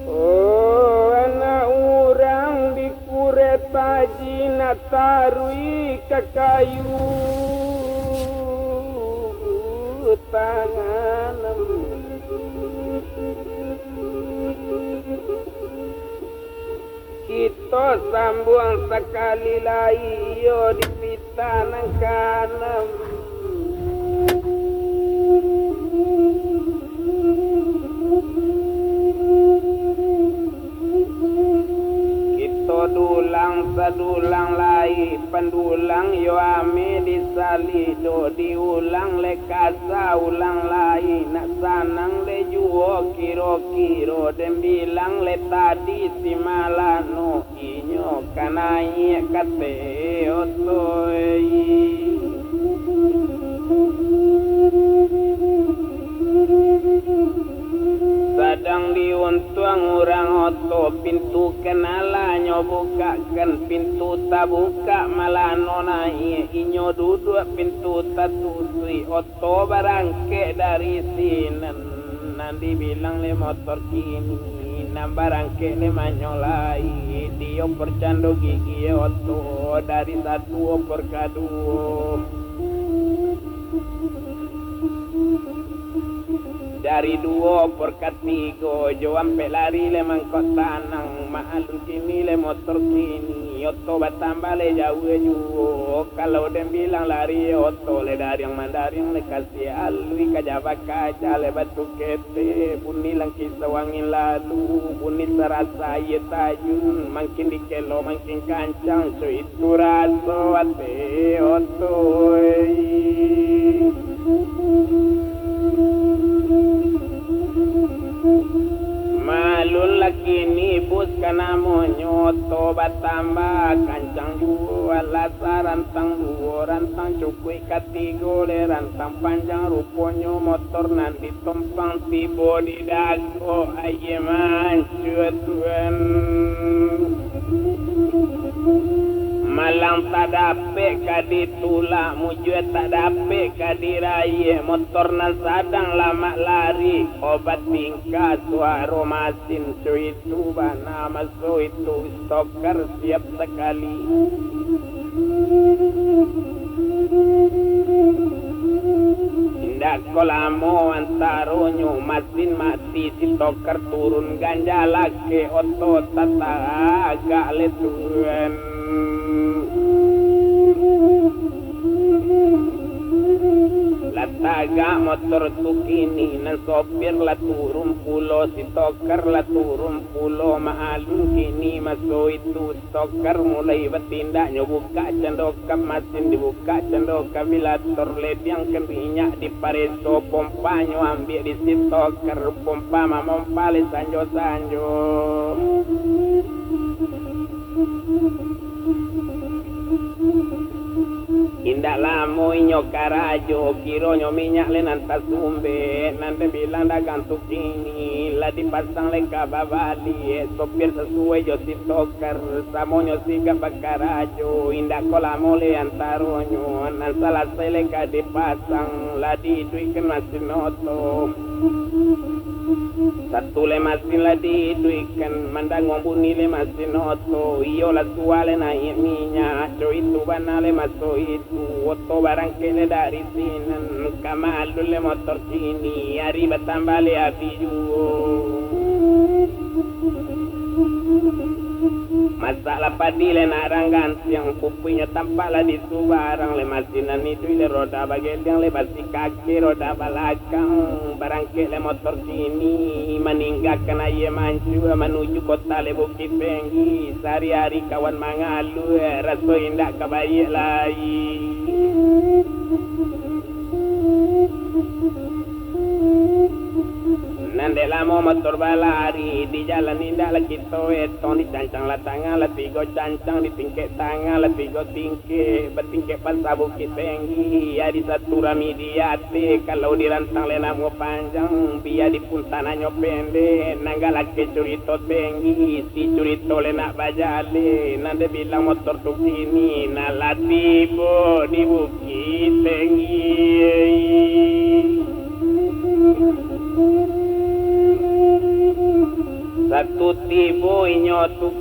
Oh anak urang di kureta jina tarui ke kayu tanganem kita sambung sekali lagi yo di pitanang kanem kita dulang sadulang lai pendulang yo ame disalido diulang le kasa ulang lai nak sanang le juo kiro-kiro dan bilang le tadi si malano inyo kanai kate otoi sadang diuntuang orang oto pintu kenalanyo bukakan pintu tak buka malah nona inyo duduk pintu tak tutui oto barangke dari sini nanti bilang le motor kini nam barangke le manyolai dia percando gigi oto dari satu per kedua dari dua per ketiga joam pelari le mangkot tanang maalun kini le motor kini oto batambah le jauh jauh kalau dem bilang lari oto le dari yang mandarin le kasih alui kajaba kaca le batu kete bunyi lang kisah wangin lalu bunyi serasa ye tajun makin dikelo makin kancang so itu rasa ate oto malun laki ni bus kana monyoto batamba kancang dua lasa rantang dua rantang cukui katigo le rantang panjang ruponyo motor nanti tumpang tibo di dago aye mancuan malang tak dape kadi tulak mujue tak dape kadi raya motor nan sadang lama lari obat tingkat suara masin so itu nama so itu stoker siap sekali indak kolamo antaronyo masin mati si stoker turun ganja lagi otot tata agak letuan lataga motor tukini nan sopir la turun pulo si toker la turun pulo maalun kini maso itu toker mulai bertindak nyobuka cendokap masin dibuka cendokap bilator led yang keminyak di pareso pompa nyo ambil di si toker pompa mamompa le sanjo indak lamo inyo karajo kiro nyo minyak le nanta sumbe nanti bilang dagang tuk ini lah dipasang le kababali sopir sesuai jo si toker samonyo si kabakarajo indak kolamo le antaronyo nan salah sele ka dipasang lah diduikan masih noto satu le masin la diduikan mandang ngombuni le masin oto iyo la tua le naik minyak co itu bana le maso itu oto barang kele dari sini kamalu le motor sini hari bertambah le api masalah padi le narang ganti yang pupunya tampaklah di subarang le masinan itu le roda bagian yang le basi kaki roda belakang barangke le motor sini meninggalkan aye mancu menuju kota le Bukit Penggi sehari-hari kawan mangalu raso indah kebaik lagi nande lamo motor balari di jalan indah lagi toetong dicancang la tangan la tigo cancang di tingkek tangan la tigo tingkek betingkek pasar Bukit Penggi ya di satu rami diate kalau dirantang le namo panjang biar di puntananyo pendek nanggala ke curito Penggi si curito le nak bajale nande bilang motor tuh ini nala tibo di Bukit Penggi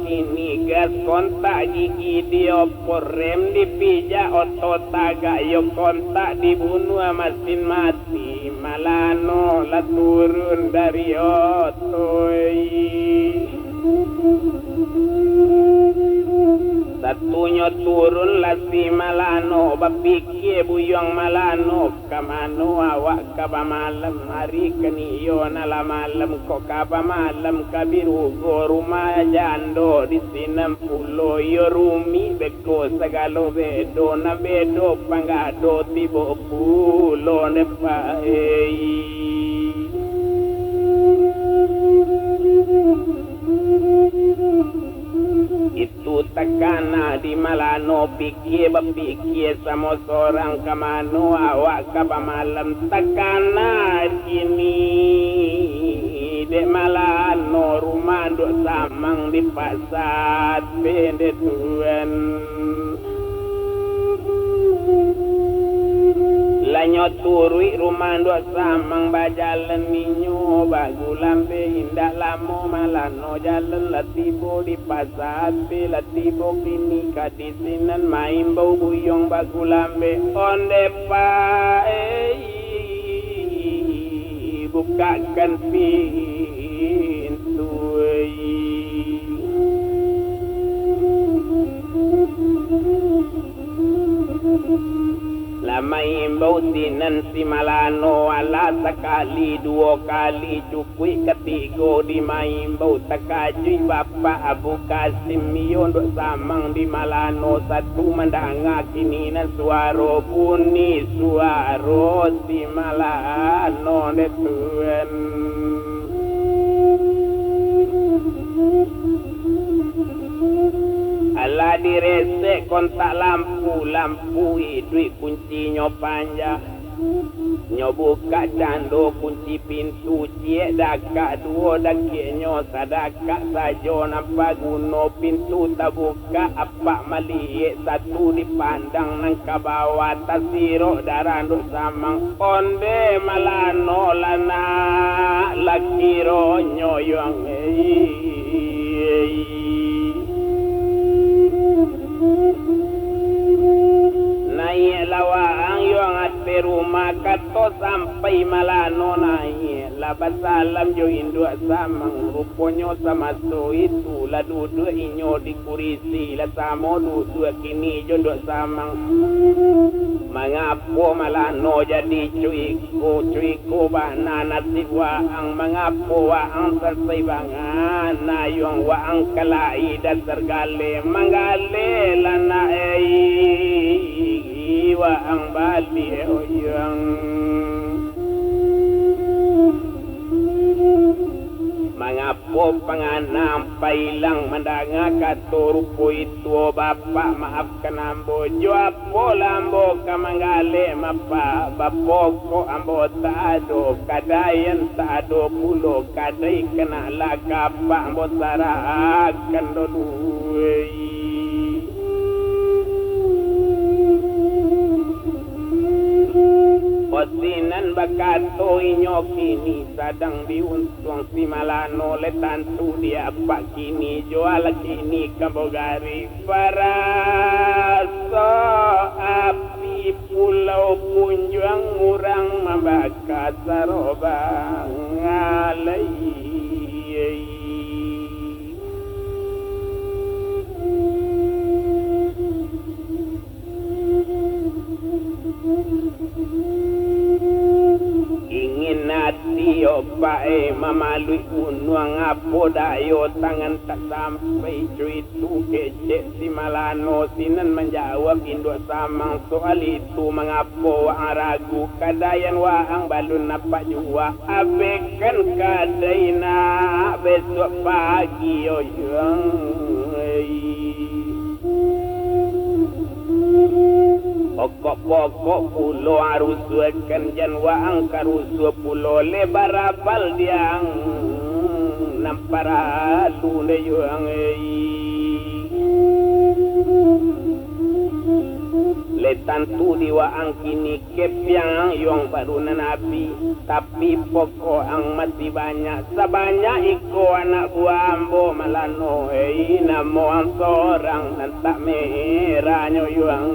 kini gas kontak gigi diopor rem dipijak otot tagak yo kontak dibunuh mesin mati malano la turun dari otoi satunya turun lah si malano bapikir buyong malano kamano awak kaba malam hari keniyo nala malam kok kaba malam kabiru go rumah jando di sinam pulo yo rumi beko segalo bedo na bedo pangado tibo pulo nepai itu tekana di malano pikir berpikir sama seorang kamano awak kaba malam tekana kini de malano rumah duk samang di pasar pende tuan lanyo turui rumah duk samang bajalan minyo bagulambe indah lamo malano jalan latibo di pasar pe latibo kini kadisinan main bau buyong bagulambe onde pa bukakan pintu lama imbau sinan si malano ala sekali dua kali cukui ketiga di maimbau takajui bapa Abu Kasim miyon duk samang di malano satu mendanga kini nan suara bunyi suara si malano de tuan ala direse kontak lampu duit kuncinya panjang nyobuka cando kunci pintu cie daka dua dakinya sadaka sajo nampak guno pintu tabuka apa maliek satu dipandang nang kabawa tasiro daranduk samang onde malano lana lakiro nyoyong naik lawang yang ate rumah kato sampai malano naik labat salam jo induk samang rupanya sama so itu la duduk inyo di kurisi la samo duduk kini jo duduk samang mengapo malano jadi cuiku bana nasib waang mengapo waang selesai bangan nayong waang kalai dasar gale manggale lana waang bali oyang mengapo panganam pailang mendanga kato rupo itu bapak maafkan ambo jo apo lambo kamanggale mapa bapoko ambo tado kadayan tado pulo kadai kena lakapa ambo sarakan doluei Osinan bakato inyo kini sadang diuntung si malano letantu dia pak kini jual kini kambogari para so api pulau punjuang murang mabaka saroba ngalai ingin hati opai memalui unuang apo dayo tangan tak sampai cuitu kecek si malano sinan menjawab induk samang soal itu mengapo waang ragu kadayan waang balun napak jua abekan kadayna besok pagi oyang pokok-pokok pulau harus suakan janwa angkar usua pulau lebar apal diang nampara lune yuang letan tu diwa ang kini kepiang yung baru na nabi tapi pokok ang masih banyak sebanyak iko anak buah ambo malano namo ang sorang nantak merahnya yung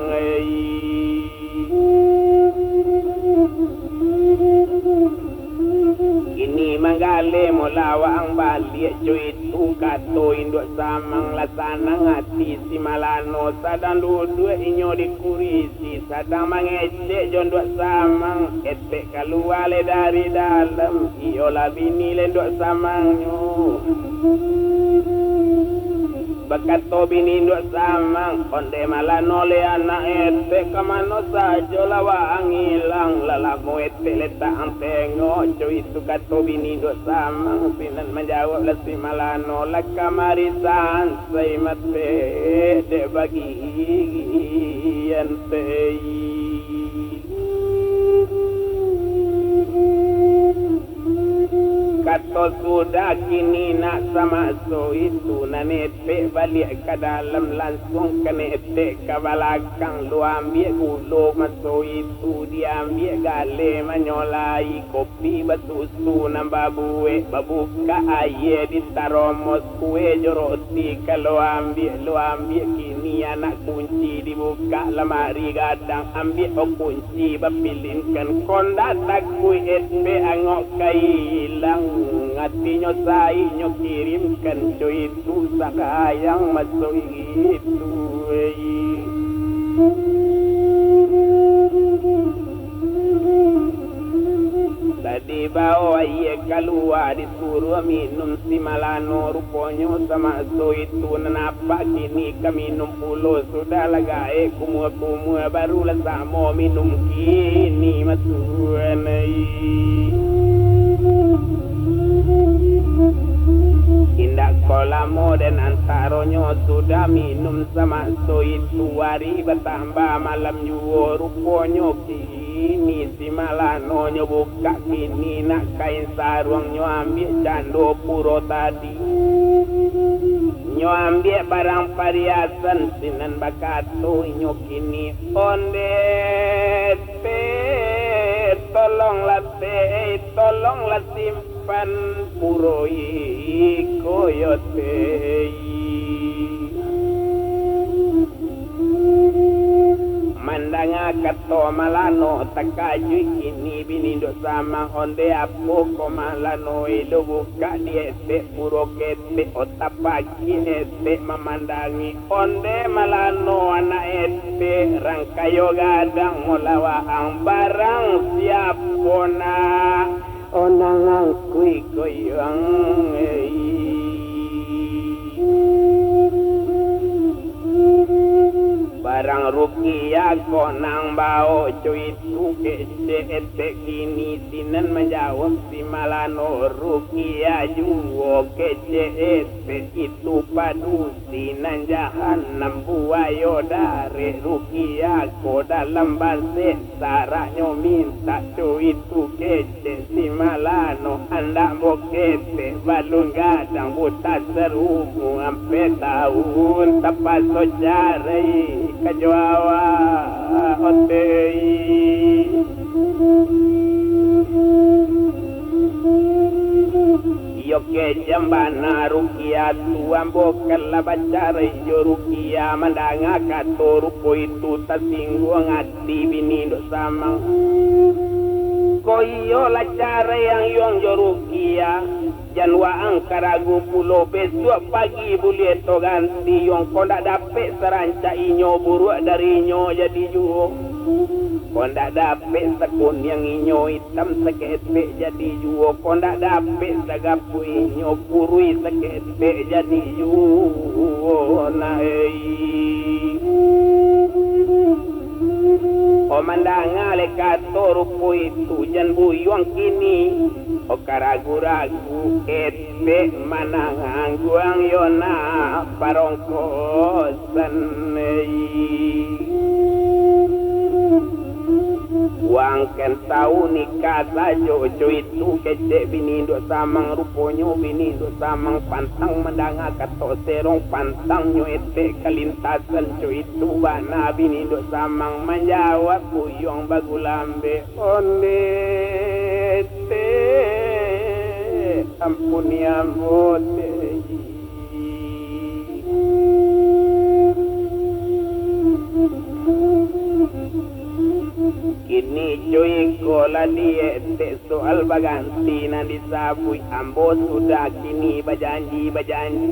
kini manggale mulawa ang balik cuy tu kato induk samang lasanang hati si malano sadang duduk inyo dikurisi sadang mengecek jonduk samang etek keluar dari dalam iyolah bini lenduk samangnya bakato bini induk samang onde malano le anak etek kemana saja lawa ang hilang lalamu etek letak ang tengok cuy tu kato bini induk samang sinan menjawab lesi malano laka marisan say mate de bagi yantei kato sudah kini nak sama so itu nanepe balik ke dalam langsung ke nepe ke belakang lu ambil gulu maso itu dia ambil gale menyolai kopi basusu nambah buih babuka air di taromos kue joroti kalau ambil kini anak kunci dibuka lemari gadang ambil kunci bapilingkan konda tak kue etpe angok kailang hatinya saya kirimkan cuy itu sakayang masuk itu tadi bawa ia keluar disuruh minum si malano rupanya sama so itu kenapa kini kami minum puluh sudah lagai kumua barulah sama minum kini masuk indak kolamo dan antaronya sudah minum sama so itu hari bertambah malam juga rupanya kini si malano buka kini nak kain sarungnya ambil cando puro tadi nyo ambil barang pariasan sinan bakato nyo kini onde tolonglah simpan puroi koyote mandanga kato malano takaju kini binindo sama onde apo ko malano ido buka diete puro kete otak pagi ete memandangi onde malano anak ete rangkayo gadang mulawa ang barang siap pona onang ang kui koyang barang rukiah konang bau cuy tu kece kini sinan menjawab si malano rukiah juo kece itu padu sinan jahanam buayo dari rukiah ko dalam base saraknya minta cuy tu kece si malano anda bokete balun gadang buta serumu ampe tahun tepat sojari kajawa otei yoke jambana rukia tuambo kala bacara yo rukia mandanga kato rupo itu tasingguang hati bini do samang koyo la cara yang yong yo rukia janwa ang karagu pulo besok pagi boleh to ganti yang kondak dapet seranca inyo buruk dari inyo jadi juo kondak dapet sekun yang inyo hitam seketek jadi juo kondak dapet sagapu inyo purui seketek jadi juo naei omandanga le kato rupo itu jan buyuang kini o karagu-ragu ete manang guang yona parongko sanei Wang kan tahu nikah sajo itu kecek bini duk samang ruponyo bini duk samang pantang mendanga kato serong pantang nyo etek kalintasan itu bana bini duk samang menjawab buyong bagulambe onde te ampuni ambote kini cuy kola dia soal baganti na disabui ambo sudah kini berjanji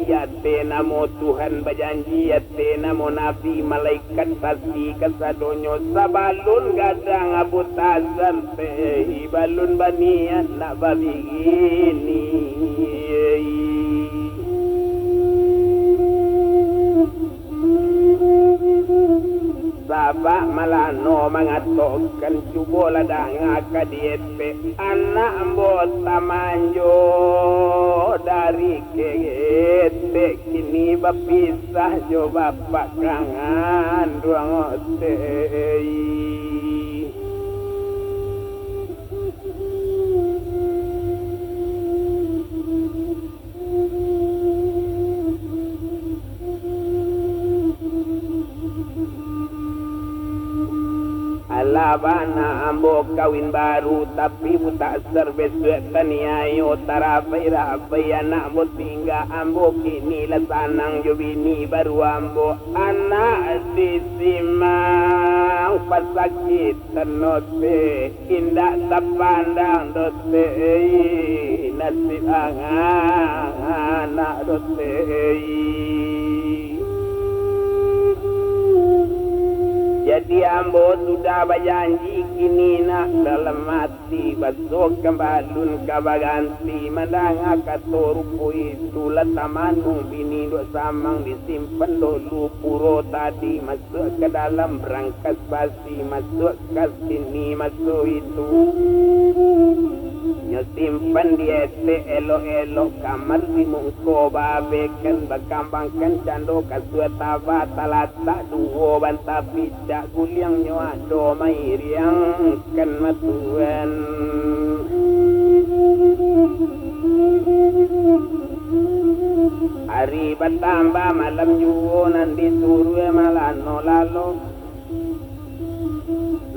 ate namo Tuhan berjanji ate namo Nabi malaikat pasti kasadonyo sabalun gadang abu tazar teh balun banian nak babigini Sabak malano mengatokan cubo ladang akadiepe anak ambot tamanjo dari kete kini bapisah jo bapak kangan ruang otei Alabana ambo kawin baru tapi buta serbe taniayo tarapai rapai anak ambo tinggal ambo kini lasanang jo bini baru ambo anak disimang pasakit tenote indah tapandang dote nasib anak dote jadi ambo sudah berjanji kini nak dalam hati besok kembalun kabaganti mandanga katorupo itu latamanu bini duk samang disimpan dulu puro tadi masuk ke dalam berangkas basi masuk ke sini masuk itu simpan di elok-elok kamar di mungko babekan berkambangkan cando kasua taba talata duo banta pijak guliang nyoa do mairiang kan matuan hari bertambah malam juo nanti suruh malano lalo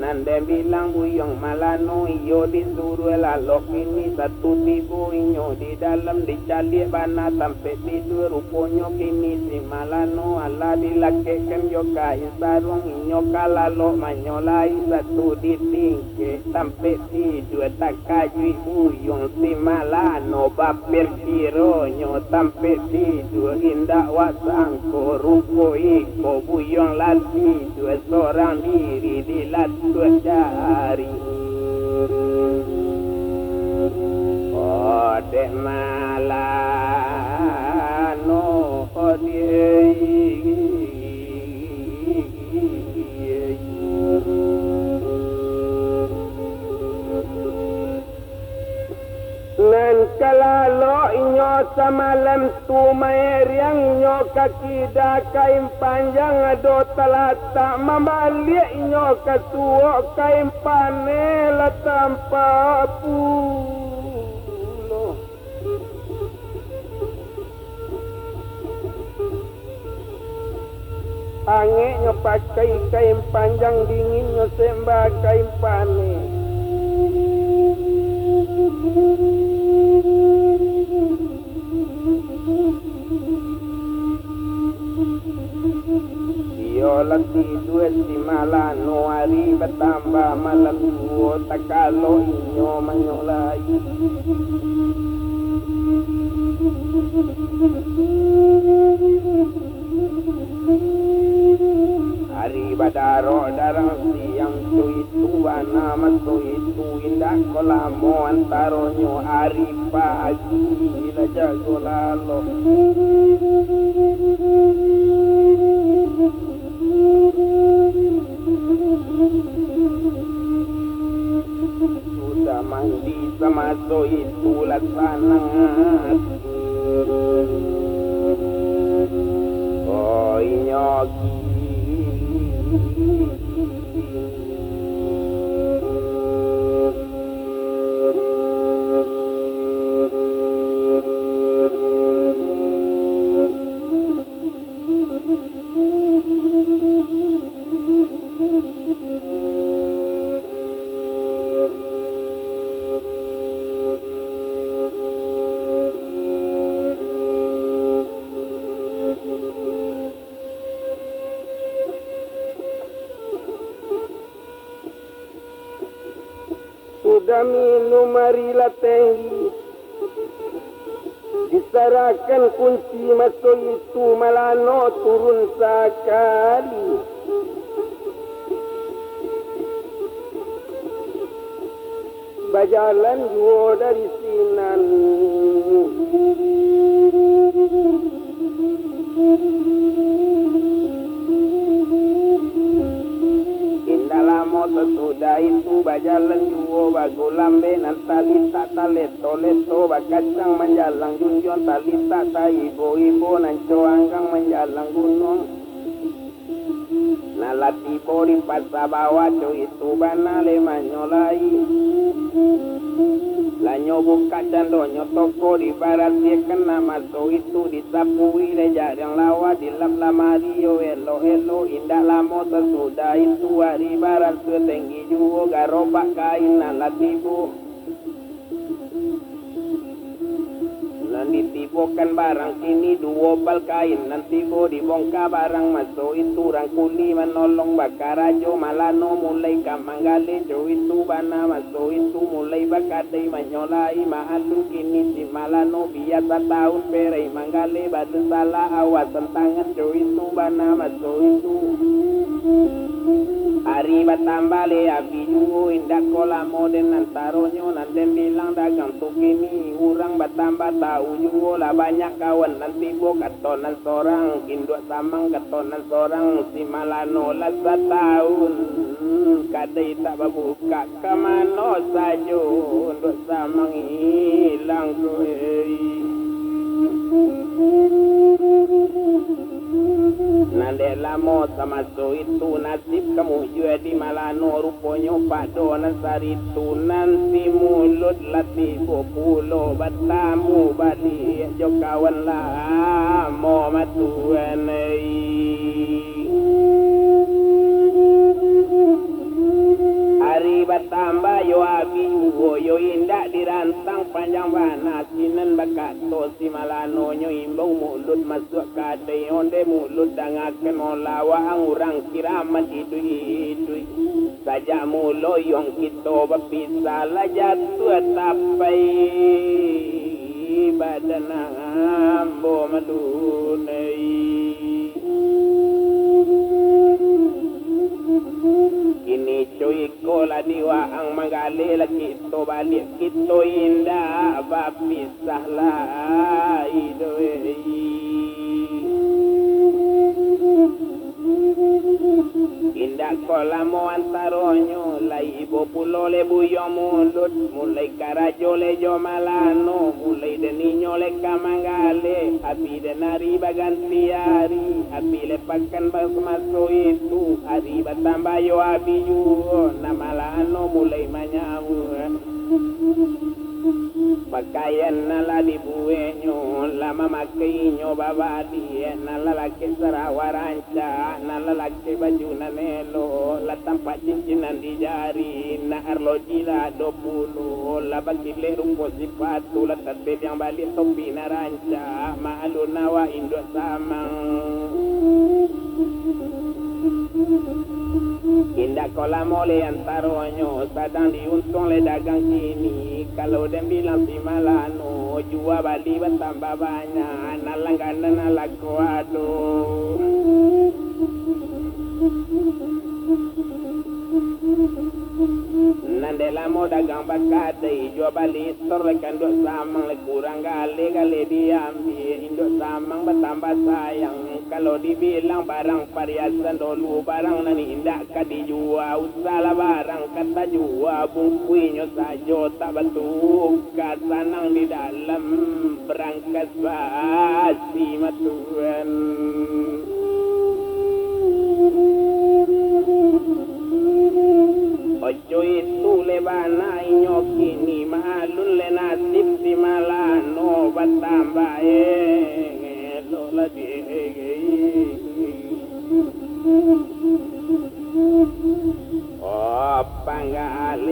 nande bilang buyong malano iyo disuruh lalok ini satu tibu inyo di dalam dicali bana sampai tidur ruponyo kini si malano ala dilakekan yoka isarong inyo kalalo manyolai satu ditingke sampai tidur tak kajui buyong si malano bapir kironyo sampai tidur indah wasangko rupo iko buyong lati dua seorang diri dilat cari ode malano ode nan kalalo inyo sa malam tumayer yang inyo kakida kain panjang ado talata mamali inyo kasuo kain panela tanpa pulo ange nyo pakai kain panjang dingin nyo sembah kain panel lagi dua si malano hari bertambah malam dua tak kalau inyo manyolai hari badaro darang siang tu itu nama tu itu indah kolamo antaronyo hari pagi la jago lalo sudah mandi sama so itu laksana oh nyoki sudah minum marilah tinggi, diserahkan kunci masuk itu malano turun sekali. Bajalan jua dari sinan, sesudah itu bajalan juo bagulambe nantalita taleto leto bakacang menjalang junjon talita ta ibo nanco anggang menjalang gunung nalati bori pasabawa co itu banale manyolai lanyo buka candonyo toko di barat dia kena masuk itu disapui lejar yang lawa di lap lamario elo indah lamo sesudah itu hari barat setinggi juo garobak kain nalatibu nanti tibokan barang sini dua bal kain nanti bo dibongkar barang masuk itu rangkuli menolong bakarajo malano mulai kamanggale jo itu bana masuk itu mulai bakadai menyolai mahalu kini si malano biasa tahun perai manggale batu salah awas tangan jo itu bana masuk itu hari batambale api juo indak kola moden nantaronyo nanti bilang dagang tukini urang batambah tahu juo lah banyak kawan nanti bo katonan sorang induk samang katonan sorang si malano lah setahun kadai tak berbuka kemana saja induk samang hilang Nande lamo sama so itu nasib kamu juga di malano rupanya padona saritu nanti mulut latih pulo batamu bali jo kawan lah mo matuan hari batamba yo abi yo indak dirantang panjang bana sinan bakato si malano nyo imbau mulut masuk kadai onde mulut dangaken olawa orang kiramat itu saja mulo yang kita berpisah lah jatuh tapai badan ambo madunai kini cuy kola diwa ang manggali lagi to balik kita indah bapisah lah idoi indah kola mo antaronyo lai ibo pulo le buyo mulut mulai karajo le jo malano mulai deninyo le kamangale api denari baganti hari api le pakan masuk itu hari batambah yo api juo na malano mulai manyamu pakaian nala dibuenyo lama makainya babadi nala laki sarawaranca nala laki baju nanelo la tampak cincinan di jari na arloji la 20 la bakile rumpo sipatu la tatbet yang balik topi naranca ma'alu nawa induk samang indah kola mole antaronyo sedang diuntung le dagang sini kalau dia bilang si malano jual bali bertambah banyak nalangganan nalaku aduh nandela mo dagang bakadai jual bali store lekan duk samang le kurang gale diambil induk samang bertambah sayang kalau dibilang barang perhiasan dulu barang nani indak dijual usaha barang kata jual bungkuinyo saja tak betul kasanang di dalam berangkat basi matuan ojo itu lebana inyo kini malun le nasib si malano bertambah lola oh panggalesan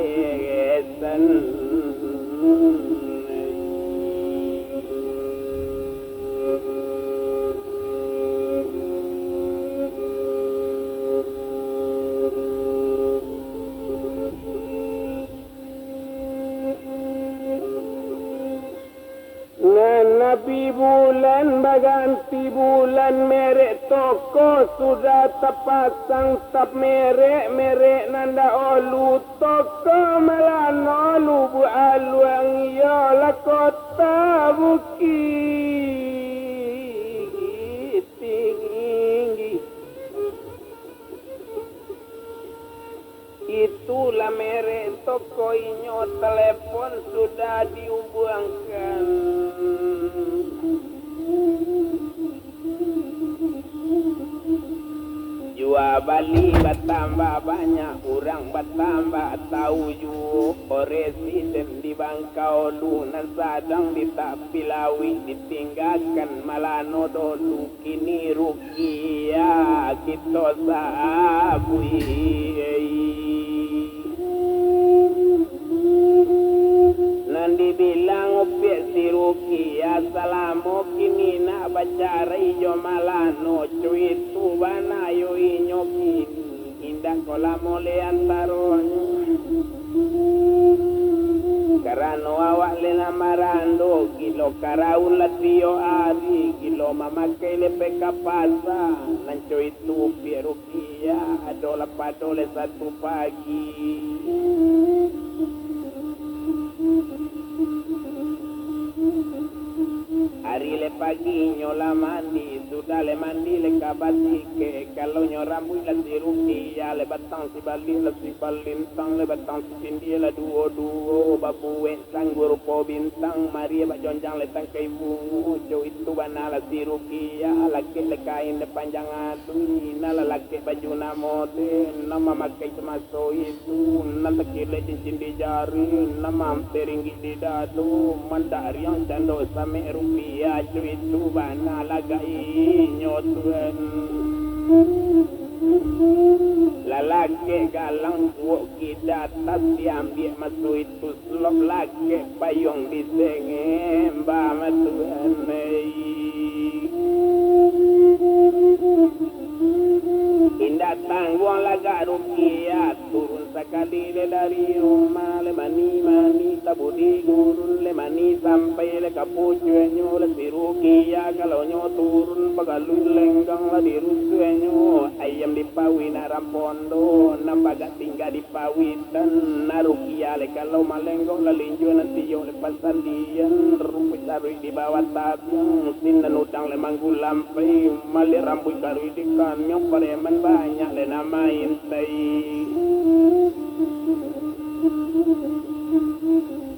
Babi bulan baganti bulan merek toko sudah terpasang tap merek nanda olu toko malan olu bu aluang yola kota bukit tinggi. Itulah merek toko inyo telepon sudah dihubungkan. Jual beli bertambah banyak, orang bertambah tahu ju. Residen di Bangkau Lunan Sadang di Tapilawi ditinggalkan malano dulu kini rukia kita sabui. Nandi bilang opiak si rukia salamu kini nak bacara ijo malano cuit tu banayo inyo kini indah kola mole antaronyo karano awak lena marando kilo karaula tio ari kilo mamakai lepe kapasa nanco itu pierukia adola padole satu pagi. Hari le pagi nyola mandi sudah le mandi le kabatike kalau nyoramui la siruki ya le batang si balin tang le batang si tindi la duo babu sang guru po bintang Maria ba jonjang le tang kai bungu jo itu bana la siruki ya laki le kain le panjang atu na la laki baju namote nama makai termasuk itu na laki le cincin di jari nama teringgi di dadu mandari yang cando same rupiah ya cuit tu bana lagai nyotuan lalaki galang buat kita tas diambil masuk itu slop laki payung di sengemba matuan indah tangguang laga rupiah turun sekali dari rumah le mani tabudi gurun le mani sampai le kapucuenyo le sirukia kalau nyo turun pagalu lenggang la dirusuenyo ayam dipawi narampondo nambaga tinggal dipawitan narukia le kalau malenggong la linjo nanti yo le pasandian rumput sarui di bawah tabung sinan utang le manggul lampai mali rambut karui di kanyong pareman banyak le nama intai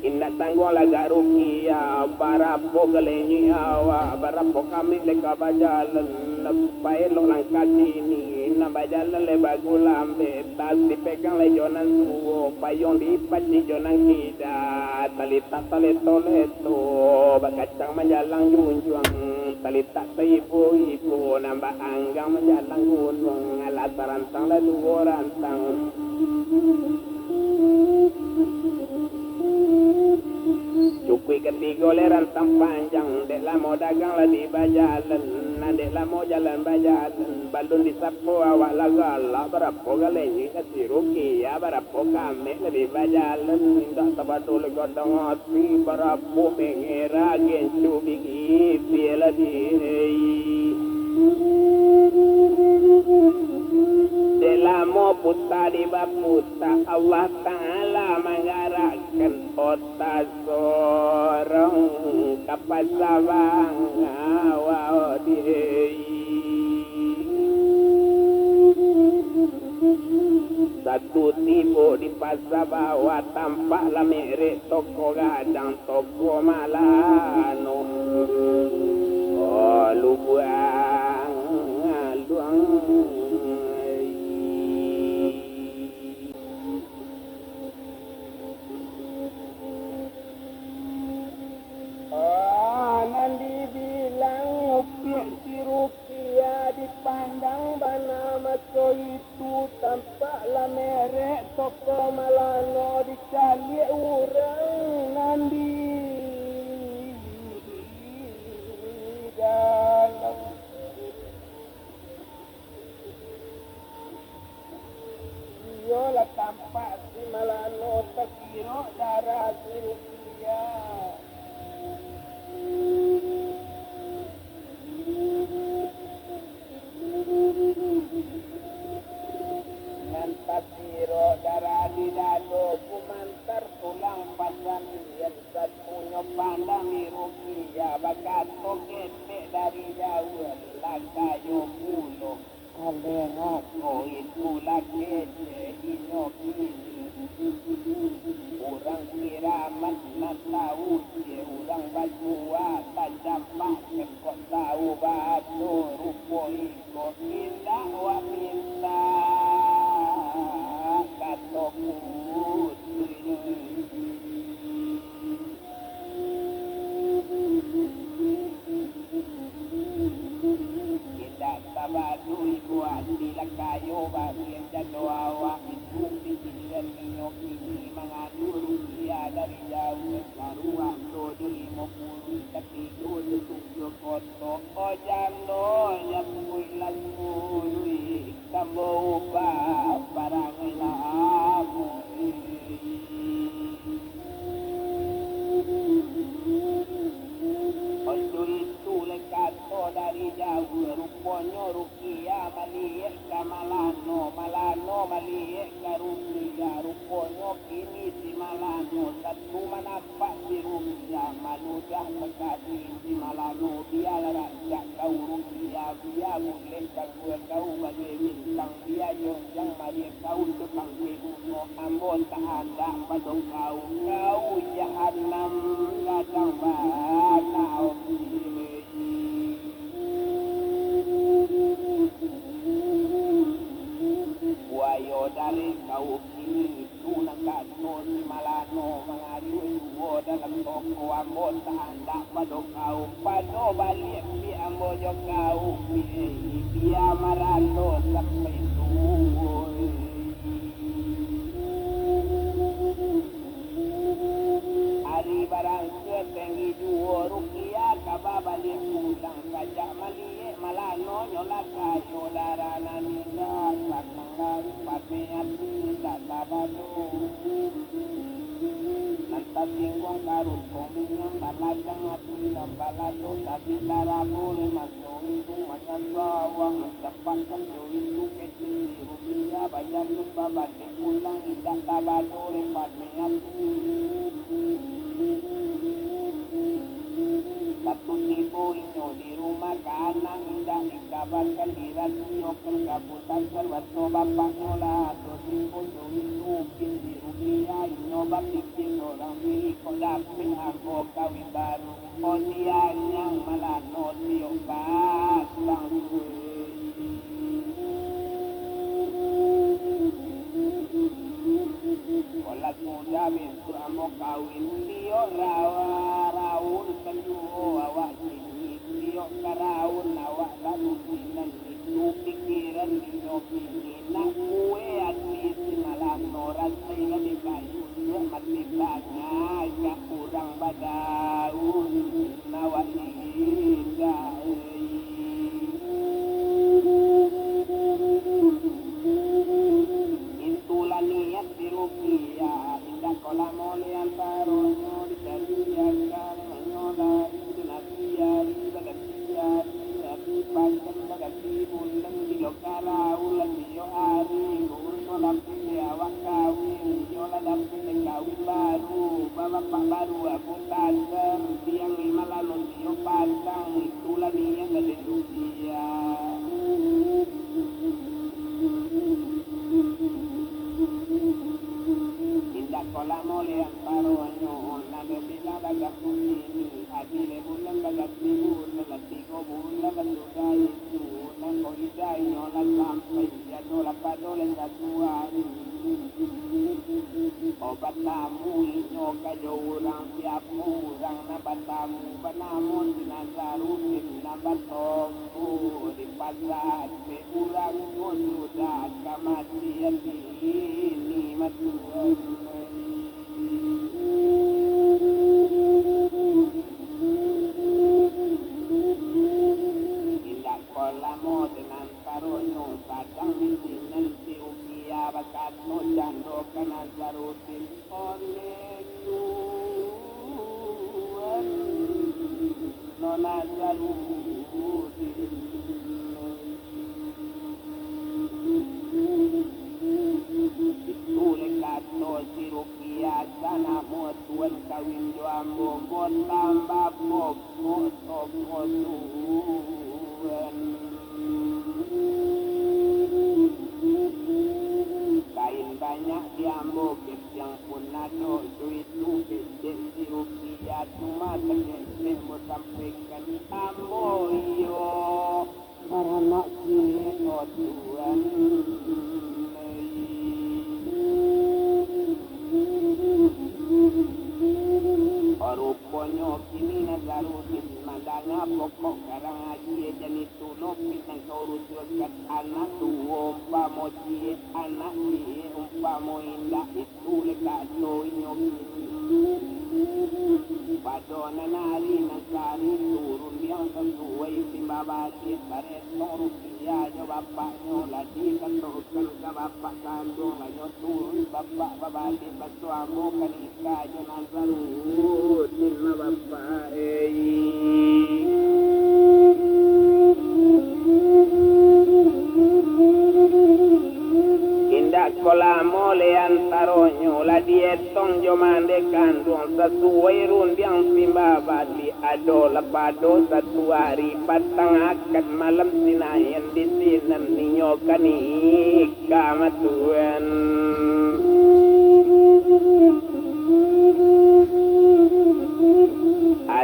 indah tangguh laga rukia barapo galenyi awa barapo kami le kabajalan lepai lo langkah kini nabajalan le bagu lambe tas dipegang le jonan suwo payung dipaci jonan kida talita taleto leto bakacang menjalang junjung talita ibu nambah anggang menjalang gunung alat rantang le dua rantang cukui ketiga le rantang panjang dek lah mau dagang lah di bajalan nah dek lah mau jalan bajalan balun disapu awak lagala berapa galenyi kasih ruki ya berapa kami di bajalan indah tabatul godong hati berapa mengira gencu bigi biela diri Delamo puta di baputa Allah Ta'ala menggerakkan otak sorong kapas sabang awal diri satu tipu di pasar bawah tampaklah merek toko gadang toko malano oh lu buang luang nanti bilang upiak si rupiah dipandang bana maso itu tampaklah merek toko malano dicari orang nanti dalam punya pandang rukia bakat tokete dari jauh lakayo pulo kalengak itu lagi inoki orang kiramat nak tahu orang bajua tak dapat kau tahu batu rupo iko indah wa minta katoku tidak tabadui buat sila kayo bagian jadwawa itu pikiran inoki mengadu rupiah dari jauh sarua dodo 50 tapi dodo tujuh koto ojando yang muilan mului kambo ba barang lamu ojo itu lekato dari jauh rupanya rupiah maliek kamalano malano maliek karupiah rupanya kini si malano satu menampak si rupiah manusia sekali si malano dia raja kau rupiah dia boleh kau bagi bintang dia yang maliek kau tukang beruno ambon tak ada pada kau jahanam datang banau wayo dari kau kini tunang kato si malano mengadu dalam toko ambon tak ada pada kau pada balik si ambojo kau dia marano sampai hari barang setinggi 2 rupiah kababalik pulang kajak maliek malano nyola kayo darana nida sakang pateat tidak tabado lantas singgung karut kominyang balajang hati dan balado tapi darah boleh masuk itu macam bawang cepatkan itu kecil rupiah bayar lupa balik pulang tidak tabado lepas menyatu satu tipu inyo di rumah kanan tidak dikabarkan di radio perkabutan serbato bapak nyola atau tipu itu di rupiah inyo bapikin orang milik kodapin aku kawin baru odian yang malah notiobat bangku Walat muda mintu amo kawin liyo raun kenduo awak sini liyo karaun awak lalu sinan itu pikiran liyo nak kue ati malam norat saya di kayu dia mati banyak ya kurang badaun nawak indah itulah niat di rupiah tidak kolam molian taruhnya di jadian kan menyola itu nabiya di bagasiya di panjang bagasi bulan di lokala ulan di hari urus damping awak kawin yola damping kawin baru bapak baru aku tanter tiang 5 lalu dia pantang itulah niat dari rupiah tidak kolam molian taruhnya naga bila bagak ini adile bulan bagak bulan latigo bulan bantuga itu nangko hidai nyola sampai jatuh lapadolen jatuhan obat tamu inyo kayo orang siap orang nabat tamu banamun dinasarutin nabat tofu di pasar me urang sudah kamatian ini matuan tidak kolam dengan karuno padang bisinan si ukia bakat no jando kana zarutin oleh Tuhan nona zarutin itu lekat no si rukia sana muatuan kawin jo ambo tambah pokok toko tuan kain banyak diambo yang pun nado itu jadi rupiah cuma terjadi mau sampaikan ambo iyo karena kini tuan rupanya kini nagarutin mandanga pokok karang aji jadi tulok pisang kaurusulkan anak tuwo umpamo cie anak cie umpamo indah itu lekat soinyo padona nari nasari turun yang sesuai simbabati baret rupiah jo bapaknya lagi teruskan ke bapak kandung lanyo turun bapak babati basuamo kanika jo nazarut lima bapak indah kola mole antaronyo la dietong jo mande kandung sesuai rundiang simbabati ado lepado satu hari patang akad malam sinayan di sinan ninyo kanika matuan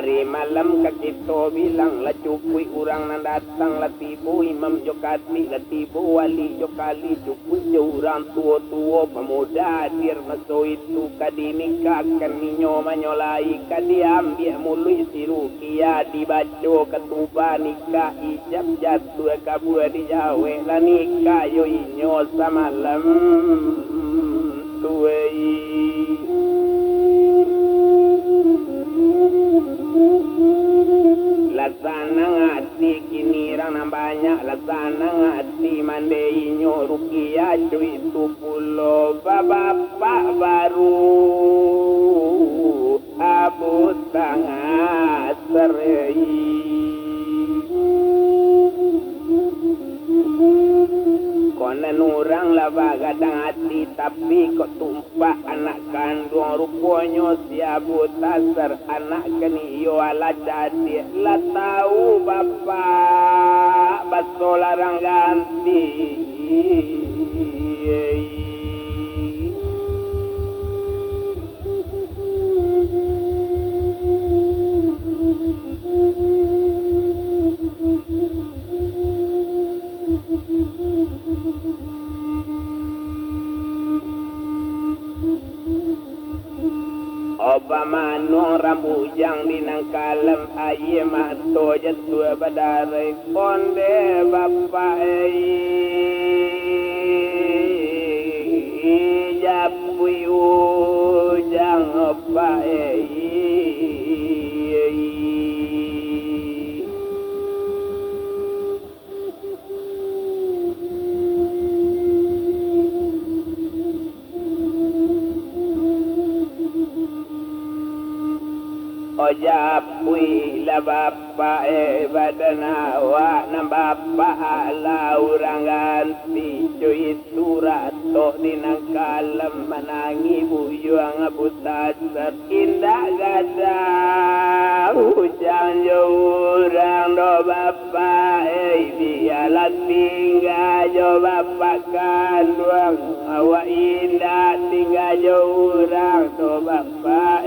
hari malam kakito bilang la cukui urang na datang la tibo imam jokati la tibo wali jokali cukui jo urang tuo-tuo pemuda dir maso itu kadinikakan ninyo manyolai kadiambil mului sirukia dibaco ketuba nikah ijab jatuh kabua di jawe la nikah yo inyo samalam tuai lasana ngati kinirang na banyak lasana ngati mandeinyo rukia cuy itu pulo bapak baru abu sangat serai konan orang laba gadang hati tapi kok tumpak anak kandung rupanya si Abu Tasar anak keniyo ala jadi la tahu bapak baso larang ganti Obama no rambujang dinangkalam aye mato jatuh badare konde bapak japui ujang bapak Ojapui la bapak badana wa na bapak la urang ganti cuy surat to dinangkalam manangi buyuang Abu Tasar indah gada hujan jo urang do bapak biarlah tinggal jo bapak kandung awak indah tinggal jo urang do bapak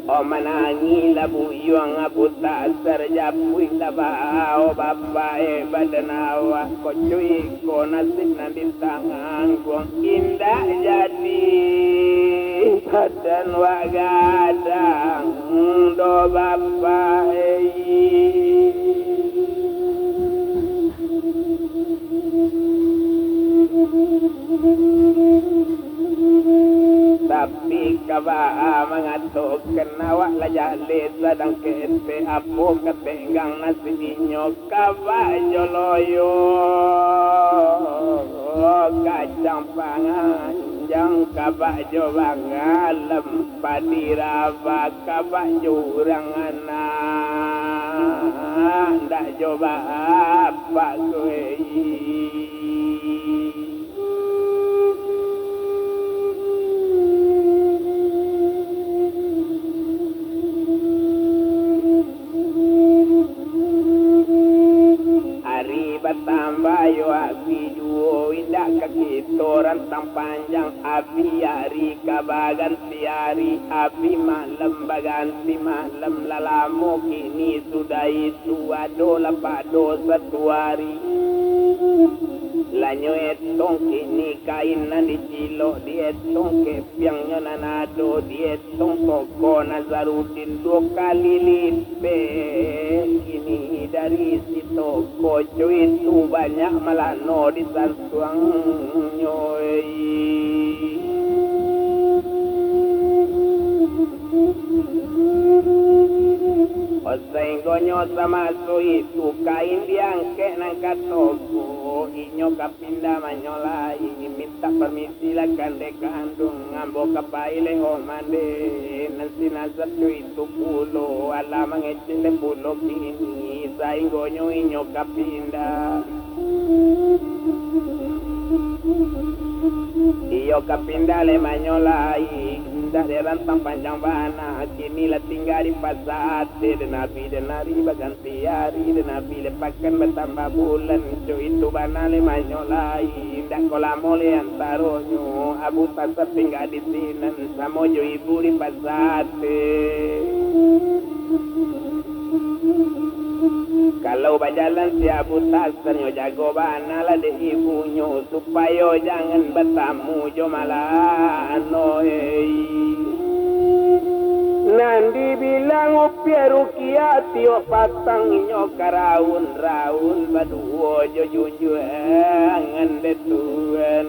O manangi labu yuang Abu Tasar japui labao bapak badanawa kocui ko nasib nanti tangan kuang indah jadi badan wa gadang do bapak tapi kaba mengatukan awak lajale sedang kete apo ketenggang nasinya kaba joloyo kacang panganjang kaba jobangalem padiraba kaba jurang anak ndak coba apa gue itu rantang panjang api hari kabaganti hari api malam baganti malam lalamu kini sudah itu adola pado satu hari lanyo etong kini kainan di cilo di etong kepiangnya nanado di etong toko Nazarudin 2 kali lipat kini dari si toko itu banyak malano di santuang nyoi Osenggonyo sama so itu kain diangke nang katoko inyo kapinda manyolai minta permisi lah kande kandung ngambo kapaile homande nanti nazar itu pulo ala mangecinde pulo kini sainggonyo inyo kapinda iyo kapinda le manyolai dari rantang panjang bana kini lah tinggal di pasar dan nabi dan nari baganti hari dan nabi lepakan bertambah bulan itu bana le manyolai dak kolamole antaronyo abu tasar tinggal di sini samojo ibu di pasar kalau berjalan si Abu Tasar nyo jago bana lah de ibunya supaya jangan bertamu jo malah no Nandi bilang upia rukiati o patang nyo karaun-raun baduo jo junjuangan detuan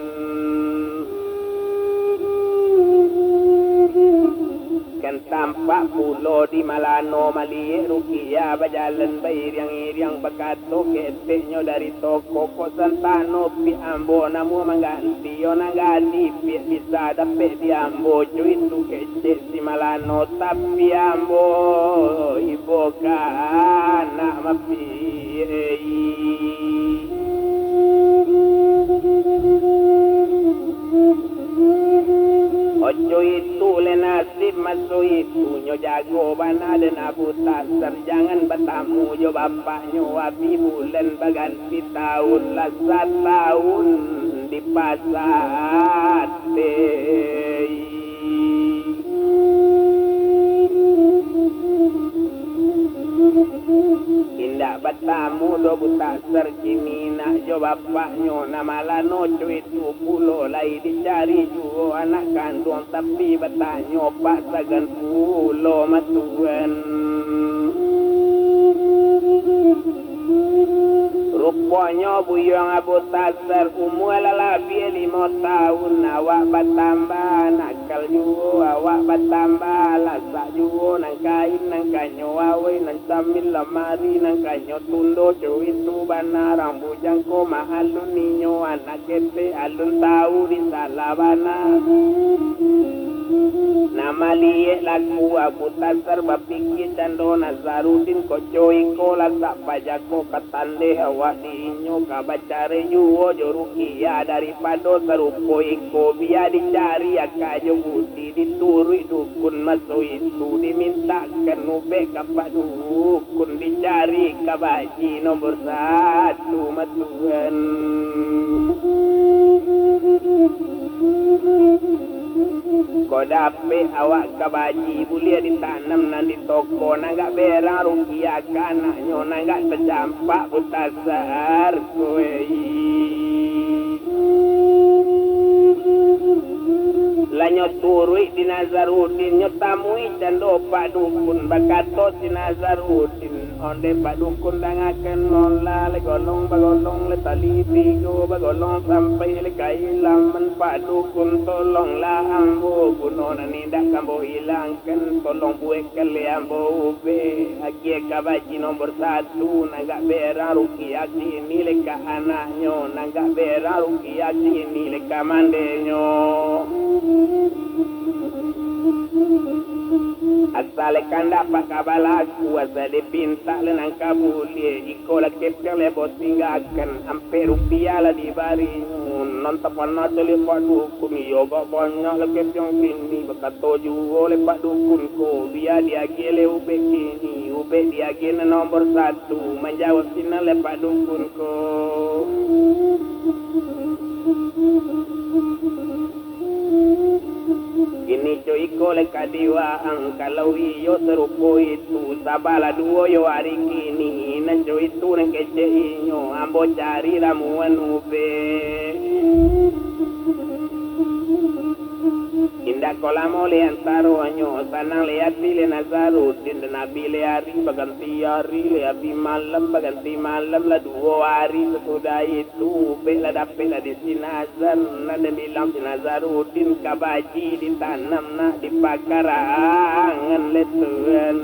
kan tampak pulo di Malano mali rukia berjalan bayang-iriang bakato keteknya dari toko kosan tano pi ambo namu mengganti yo nanggali pi bisa dapet di ambo itu kecek si Malano tapi ambo ibu kana mapi Ojo itu le nasib masuk itu nyo jago bana dan Abu Tasar jangan bertamu jo bapaknya wabi bulan baganti tahun lah tahun di pasar indah bertamu do Tasar kini nak jo bapaknya nama lano itu pulo lai dicari juo anak kandung tapi bertanya pak sagan pulo matuan rupanya buyang Abu Tasar umur lebih 5 tahun awak bertambah nakal juo awak bertambah lasak juo nang kain nang kanyo awe nang sambil lamari nang kanyo tundo jo itu bana rambujang ko mahalun ninyo anak kete alun tahu di salabana nama liye laku Abu Tasar bapikir cando Nazarudin kocoi ko lasak pajako katande awak diinyo kabacare juo jorukia daripada serupo iko biar dicari akajo budi diturui dukun masuk itu dimintakan ube kapak dukun dicari kabaji nomor 1 matuan kau dapat awak kabaji boleh ditanam nan di toko nangak berang rupiah kanaknya nangak terjampak Tasar kowe lanyo turui di Nazarudin nyo tamui cando pak dukun bakato si Nazarudin onde pak dukun dangaken nola le golong bagolong le tali tigo bagolong sampai le kailaman pak dukun tolong lah ambo gunona nindak kambo hilangkan tolong buek kali ambo ube akie kabaji nomor 1 nagak berang rukiah sini le ka anaknya nagak berang rukiah sini le ka mandenyo asal kanda pakabalaku asal dipinta lenang kabuli ikola kepyang lebot tinggalkan ampe rupiah lah dibari nonton pana telepon dukun yoga banyak lah kepyang kini bakato juga lepak dukun ko biar dia gile ube kini ube dia gile nomor 1 menjawab sini lepak dukun ko boleh kadiwaan kalau iyo serupo itu sabala duo yo hari kini nanjo itu nang kece inyo ambo cari ramuan ube indah kola mole antaro anyo sanang lihat bile Nazaruddin dan nabi hari baganti hari abi malam baganti malam lah 2 hari sesudah itu bela dapet lah di Sinazar nada bilang si Nazaruddin kabaji ditanam nak di pakarangan letuan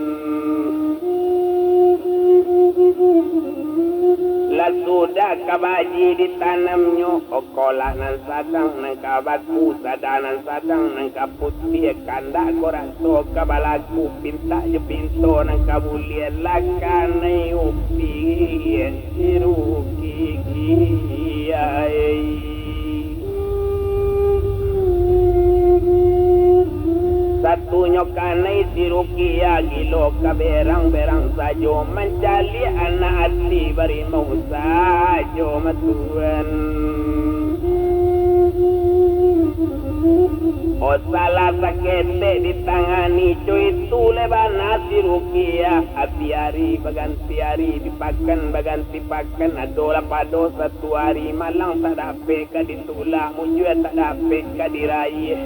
lah sudah kabaji ditanamnya okolah nan sadang nang kabatu sadanan sadang nang kaputih kanda korang to kabalaku pinta je pinto nang kabulian lakane upi siruki kiai satu nyokanai sirukia gilo kaberang-berang sajo mencali anak asli barimau sajo matuan oh salah sakete ditangani cuy itu lebana sirukia abiari baganti hari dipakan baganti pakan adola pado 1 hari malang tak dapat ka ditulah mujua tak dapat ka diraih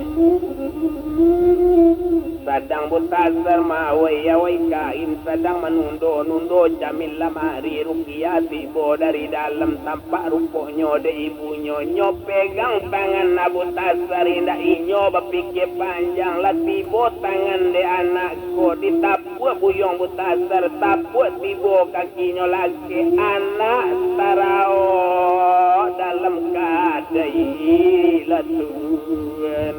sadang butazar mawai yawai kain sadang menundo jamin lamari rukia tibo dari dalam tampak rupanya de ibunya nyo pegang tangan Abu Tazar indah inyo berpikir panjang lah tibo tangan de anakku ditapuk buyong Butazar tapuk tibo kakinya lagi anak tarao dalam kadai lah Tuhan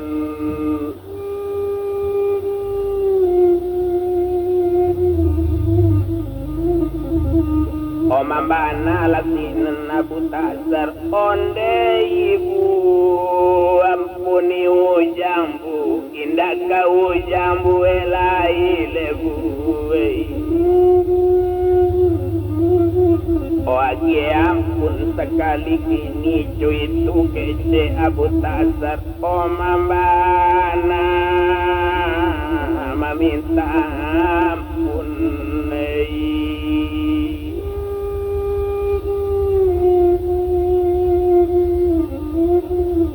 Omambana lasinan Abu Tazar onde ibu ampuni ujambu indah kau ujambu elai lebu oh agi ampun sekali kini cuy itu kece Abu Tazar Omambana meminta ampun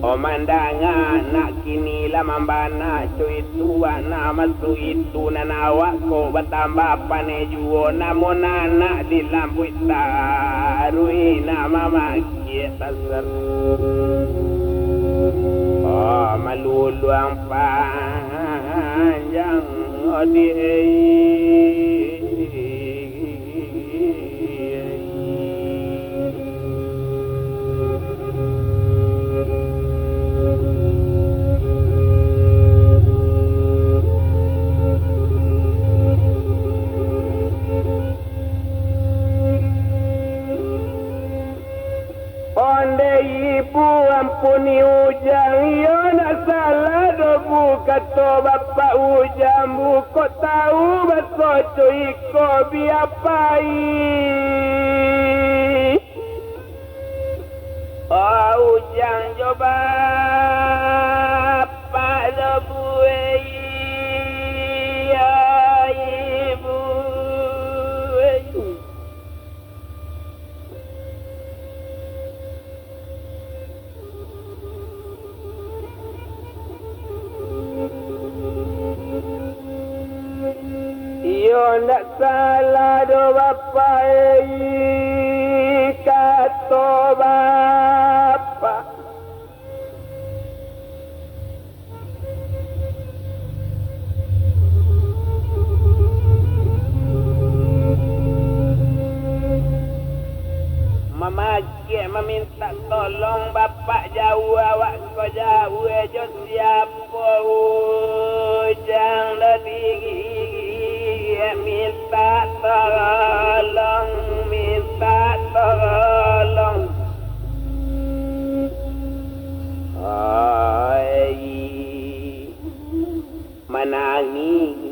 Omandangan nak kini lah mambana cuy tua nama tu itu nanawa ko bertambah pane juo namun anak di lampu tarui nama maki tasar oh maluluang panjang odi ibu ampuni ujang yo nak salah dobu kata bapak ujang kau tahu betul cuy kau biapai oh ujang coba bapak dobu ya ibu yo nak salah do bapak kata bapak memaki meminta tolong bapak jauh awak kau jauh jo siapa ujang ledigi minta tolong menangi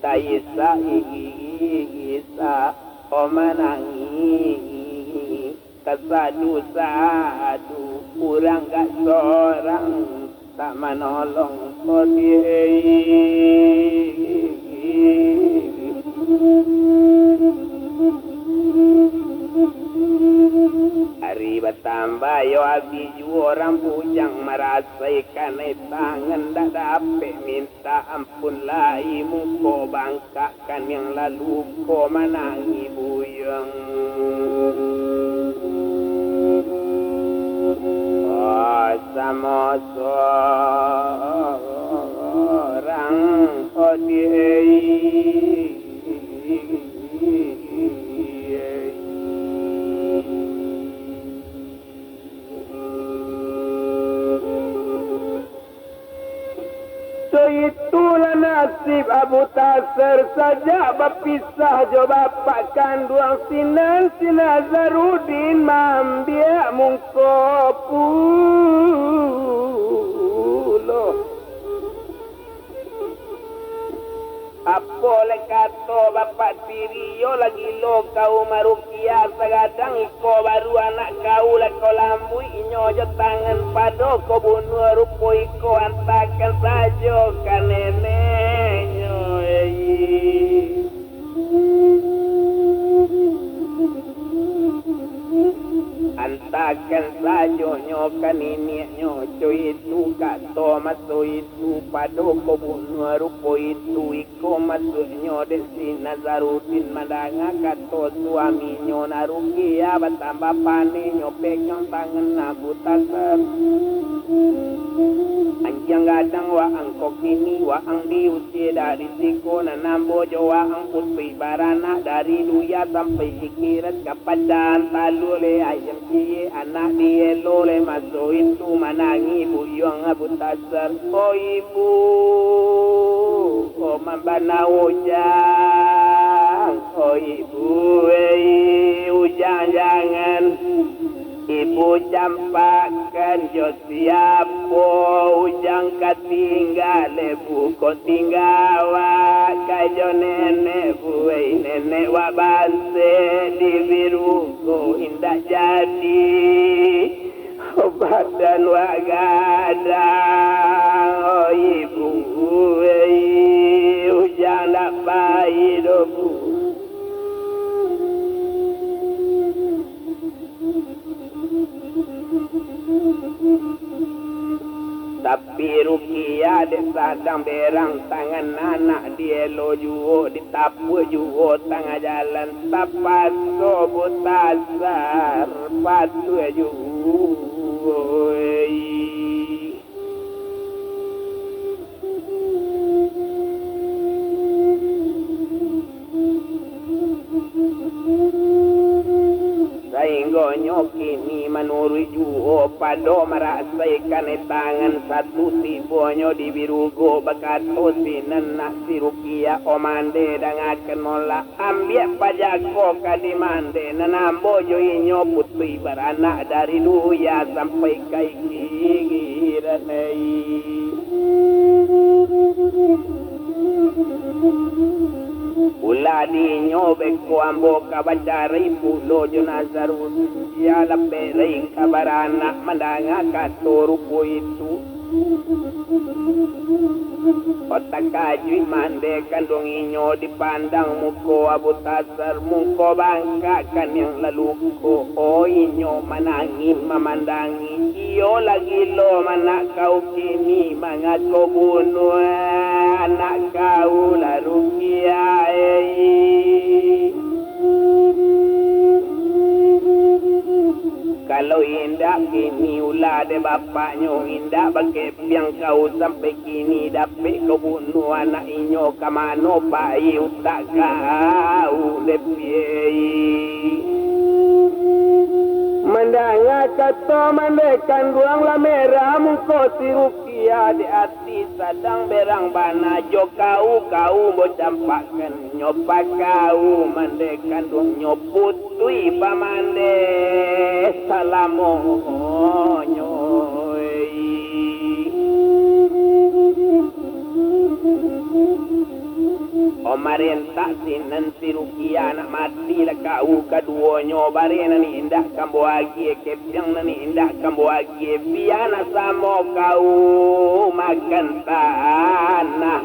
taisa oh menangi kesadu kurang gak seorang tak menolong odi hari bertambah yo abdi orang bujang merasa ikan tangan dak dapat minta ampun lai muko bangkakan yang lalu ko manangi buyang sama seorang so itulah nasib Abu Tasir saja berpisah jo bapak kandung Sinan Nazarudin mambia mungkopulo apole kato bapak Tirio lagi lo kau marukia sagadang iko baru anak kau leko lambu inyo tangan pado ko bunuh rupo iko antakan sajo kanenenyo antakan sajo nyokan ini nyoco itu kato maso itu pado ko bunuh rupo itu iko masuknya desi Nazarudin mandanga kato suami nyo narugi ya bertambah panik nyopek yang tangan Abu Tasir anjang gadang wa angkok ini wa ang diusi dari siko nanambo jawa ang putri barana dari luya sampai ikirat kapadan talule ayam kiye anak dia lole masuk itu manangi buyong Abu Tasir oh ibu oh mambana ujang oh ibu ujang jangan ibu campakan jo siapo ujang katinggale buko tinggawa kajo nenek buai nenek wabanse di biruko indah jadi badan wagadang oh ibu ujang nak bayi dobu tapi Rukia sadang berang tangan anak dia lo juo ditapu juo tengah jalan tapat sobo tasar patu juo Sainggo nyokini manuri juo pado merasaikan tangan satu tibonyo di birugo bakato sinan si Rukia omande dangaken mola ambiak pajako kadimande nanambo jo inyo putri baranak dari luya sampai kai giranai Ula di nyobe ko ambo kabacari pulo jo Nazarudin ya lapere kabarana mandanga katoru ko itu otak kajui mande kandung inyo dipandang muko Abu Tasir muko bangka kan yang lalu ko o inyo manangi memandangi iyo lagi lo mana kau kini mangat ko bunuh anak kau lalu kiai kalau indah kini ulah de bapaknya indah bagi yang kau sampai kini dapat kau bunuh anak inyo kamano bayi utak kau lebih mandanga kata mandekan ruang la merah muko si Rukia di hati sadang berang bana jo kau bocampakan nyopa kau mandekan ruang nyoputui pamande salamonyo Oma marenta sinan sirukia nak mati lah kau keduanya barena ni indah kambo agi kepiang ni indah kambo agi biana sama kau makan tanah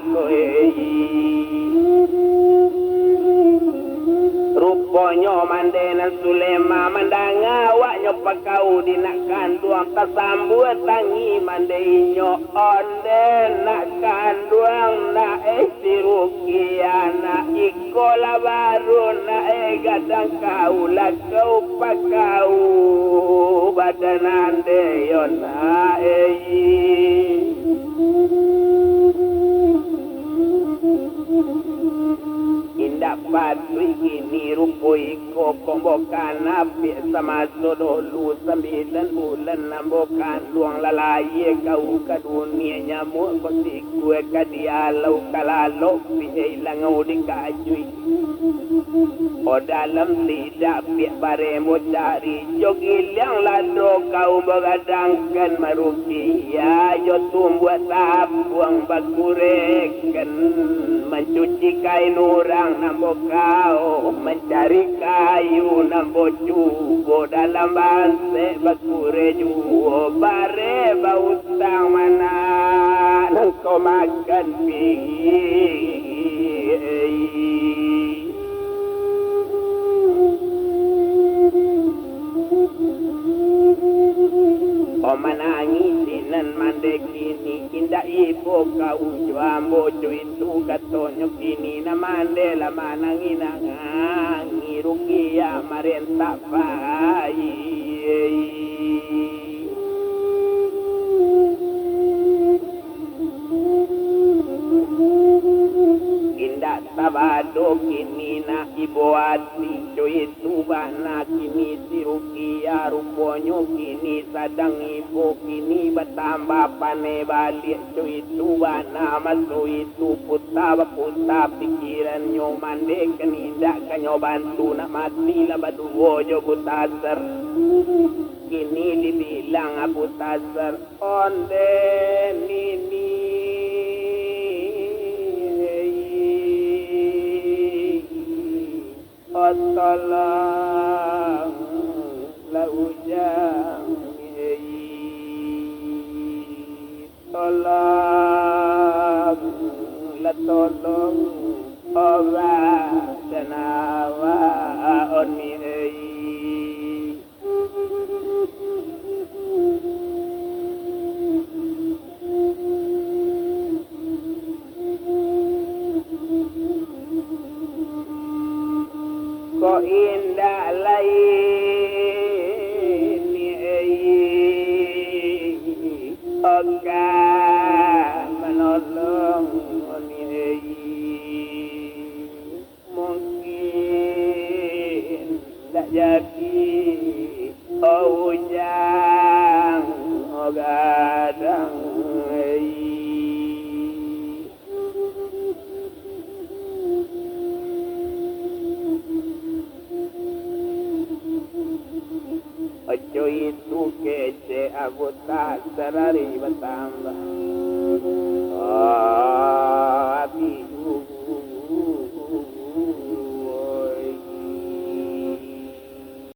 rupanya mandena Sulema mandanga awaknya pakau di nak kanduang tasambut tangi mandainya onde nak kanduang nak sirukiana ikola baru nak gadang kau lah kau pakau badanan deyona indah patri ini rupo iko kombokan api sama sodolu 9 bulan nambokan luang lalai kau ke dunia nyamuk kotik gue ke dialau kalalo hilang di kajui o dalam lidah piak baremo cari jogil yang lado kau begadangkan maruki ya yo tumbuh tabuang bakureken mencuci kain orang nambo kau mencari kayu nambo cubo dalam banse bakure juo bare bautang mana nang kau makan o manangi sinan mandek ini indah ibu kau juambo itu katonyo kini na mandela manangi nangangi rukia marenta pai indah sabado kini na ibu ati itu bana kini sirukia ruponyo kini sadang ibu kini bertambah pane balik itu bana maso itu puta pikiran nyo mande kenindak kanyo bantu nak mati lah batu wojo butasar kini dibilang abu tasar onde nini tolong la ujang tolong la tolong obat tenawa oni ko indah lain oka menolong mungkin tak jadi ujang gadang ojo itu kece aku tak serari bertambah